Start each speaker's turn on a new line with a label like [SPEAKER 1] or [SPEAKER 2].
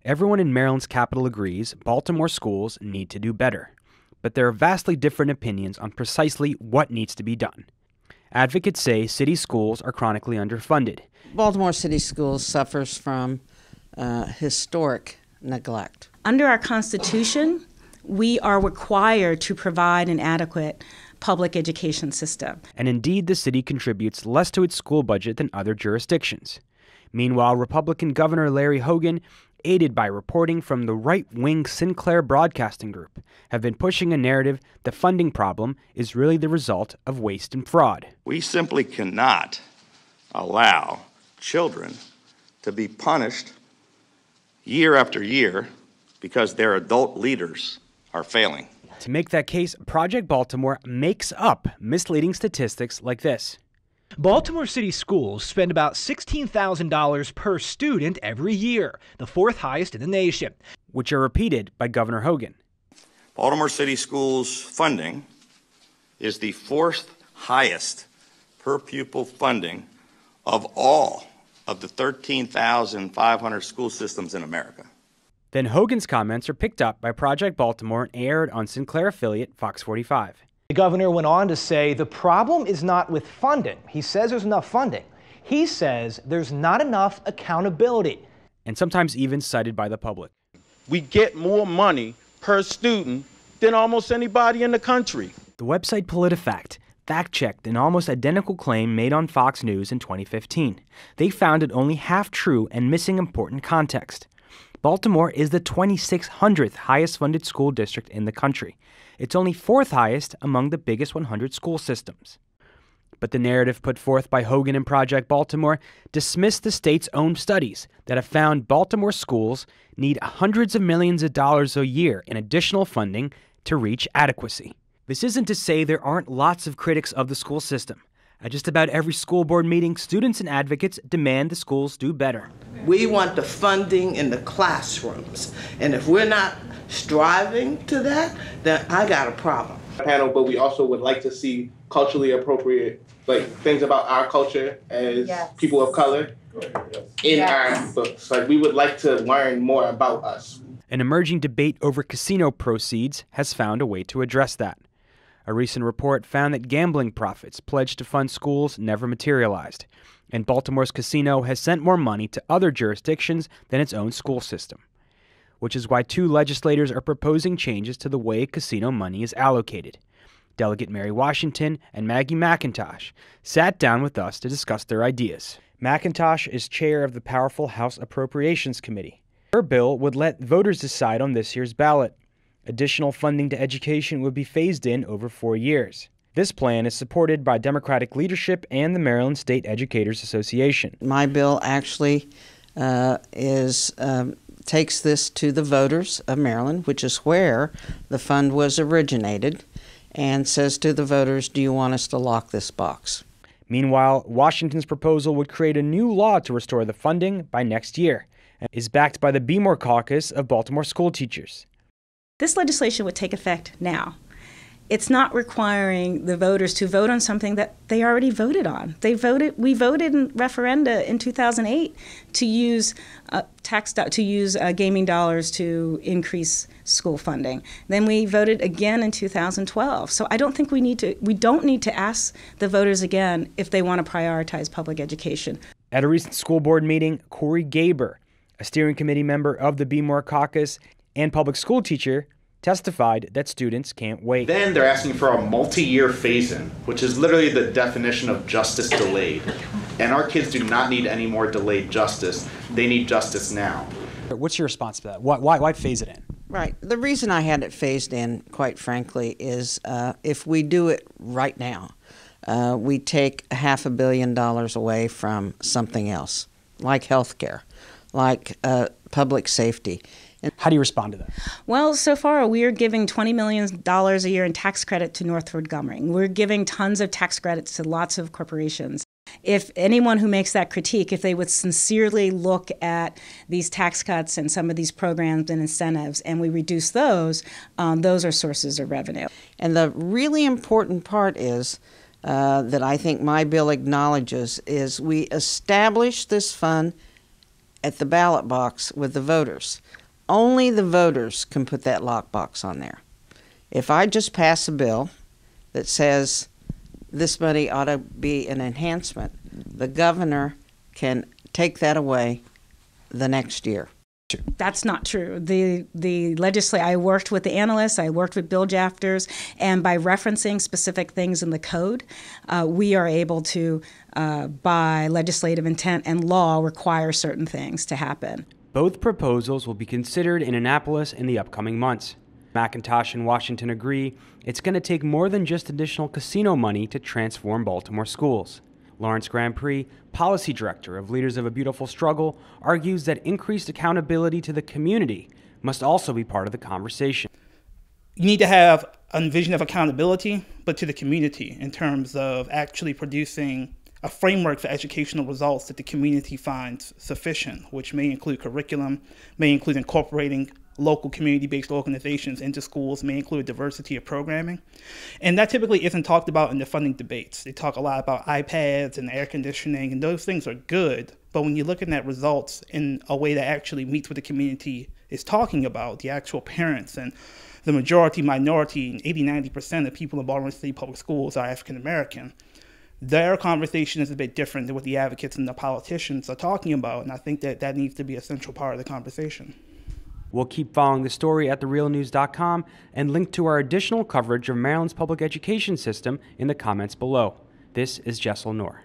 [SPEAKER 1] Everyone in Maryland's capital agrees Baltimore schools need to do better, but there are vastly different opinions on precisely what needs to be done. Advocates say city schools are chronically underfunded.
[SPEAKER 2] Baltimore City Schools suffers from historic neglect.
[SPEAKER 3] Under our Constitution, we are required to provide an adequate public education system.
[SPEAKER 1] And indeed, the city contributes less to its school budget than other jurisdictions. Meanwhile, Republican Governor Larry Hogan, aided by reporting from the right-wing Sinclair Broadcasting Group, have been pushing a narrative the funding problem is really the result of waste and fraud.
[SPEAKER 4] We simply cannot allow children to be punished year after year because their adult leaders are failing.
[SPEAKER 1] To make that case, Project Baltimore makes up misleading statistics like this.
[SPEAKER 5] Baltimore City Schools spend about $16,000 per student every year, the fourth highest in the nation,
[SPEAKER 1] which are repeated by Governor Hogan.
[SPEAKER 4] Baltimore City Schools funding is the fourth highest per pupil funding of all of the 13,500 school systems in America.
[SPEAKER 1] Then Hogan's comments are picked up by Project Baltimore and aired on Sinclair affiliate Fox 45.
[SPEAKER 5] The governor went on to say the problem is not with funding. He says there's enough funding. He says there's not enough accountability.
[SPEAKER 1] And sometimes even cited by the public.
[SPEAKER 6] We get more money per student than almost anybody in the country.
[SPEAKER 1] The website PolitiFact fact-checked an almost identical claim made on Fox News in 2015. They found it only half true and missing important context. Baltimore is the 2,600th highest funded school district in the country. It's only fourth highest among the biggest 100 school systems. But the narrative put forth by Hogan and Project Baltimore dismissed the state's own studies that have found Baltimore schools need hundreds of millions of dollars a year in additional funding to reach adequacy. This isn't to say there aren't lots of critics of the school system. At just about every school board meeting, students and advocates demand the schools do better.
[SPEAKER 7] We want the funding in the classrooms, and if we're not striving to that, then I got a problem.
[SPEAKER 8] Panel, but we also would like to see culturally appropriate, like things about our culture as people of color in our books. Like we would like to learn more about us.
[SPEAKER 1] An emerging debate over casino proceeds has found a way to address that. A recent report found that gambling profits pledged to fund schools never materialized, and Baltimore's casino has sent more money to other jurisdictions than its own school system, which is why two legislators are proposing changes to the way casino money is allocated. Delegate Mary Washington and Maggie McIntosh sat down with us to discuss their ideas. McIntosh is chair of the powerful House Appropriations Committee. Her bill would let voters decide on this year's ballot. Additional funding to education would be phased in over 4 years. This plan is supported by Democratic leadership and the Maryland State Educators Association.
[SPEAKER 2] My bill actually takes this to the voters of Maryland, which is where the fund was originated, and says to the voters, do you want us to lock this box?
[SPEAKER 1] Meanwhile, Washington's proposal would create a new law to restore the funding by next year and is backed by the Be More Caucus of Baltimore school teachers.
[SPEAKER 3] This legislation would take effect now. It's not requiring the voters to vote on something that they already voted on. We voted in referenda in 2008 to use gaming dollars to increase school funding. Then we voted again in 2012. So I don't think we don't need to ask the voters again if they want to prioritize public education.
[SPEAKER 1] At a recent school board meeting, Corey Gaber, a steering committee member of the Be More Caucus and public school teacher, testified that students can't wait.
[SPEAKER 9] Then they're asking for a multi-year phase-in, which is literally the definition of justice delayed. And our kids do not need any more delayed justice. They need justice now.
[SPEAKER 1] What's your response to that? Why phase it in?
[SPEAKER 2] Right. The reason I had it phased in, quite frankly, is if we do it right now, we take $500 million away from something else, like healthcare, like public safety.
[SPEAKER 1] How do you respond to that?
[SPEAKER 3] Well, so far we are giving $20 million a year in tax credit to Northrop Grumman. We're giving tons of tax credits to lots of corporations. If anyone who makes that critique, if they would sincerely look at these tax cuts and some of these programs and incentives, and we reduce those are sources of revenue.
[SPEAKER 2] And the really important part is that I think my bill acknowledges is we establish this fund at the ballot box with the voters. Only the voters can put that lockbox on there. If I just pass a bill that says this money ought to be an enhancement, the governor can take that away the next year.
[SPEAKER 3] That's not true. I worked with the analysts, I worked with bill drafters, and by referencing specific things in the code, we are able to, by legislative intent and law, require certain things to happen.
[SPEAKER 1] Both proposals will be considered in Annapolis in the upcoming months. McIntosh and Washington agree it's going to take more than just additional casino money to transform Baltimore schools. Lawrence Grand Prix, policy director of Leaders of a Beautiful Struggle, argues that increased accountability to the community must also be part of the conversation.
[SPEAKER 10] You need to have a vision of accountability, but to the community in terms of actually producing a framework for educational results that the community finds sufficient, which may include curriculum, may include incorporating local community-based organizations into schools, may include diversity of programming. And that typically isn't talked about in the funding debates. They talk a lot about iPads and air conditioning, and those things are good. But when you're looking at results in a way that actually meets what the community is talking about, the actual parents and the majority, minority, 80-90% of people in Baltimore City Public Schools are African American, their conversation is a bit different than what the advocates and the politicians are talking about. And I think that needs to be a central part of the conversation.
[SPEAKER 1] We'll keep following the story at therealnews.com and link to our additional coverage of Maryland's public education system in the comments below. This is Jessel Noor.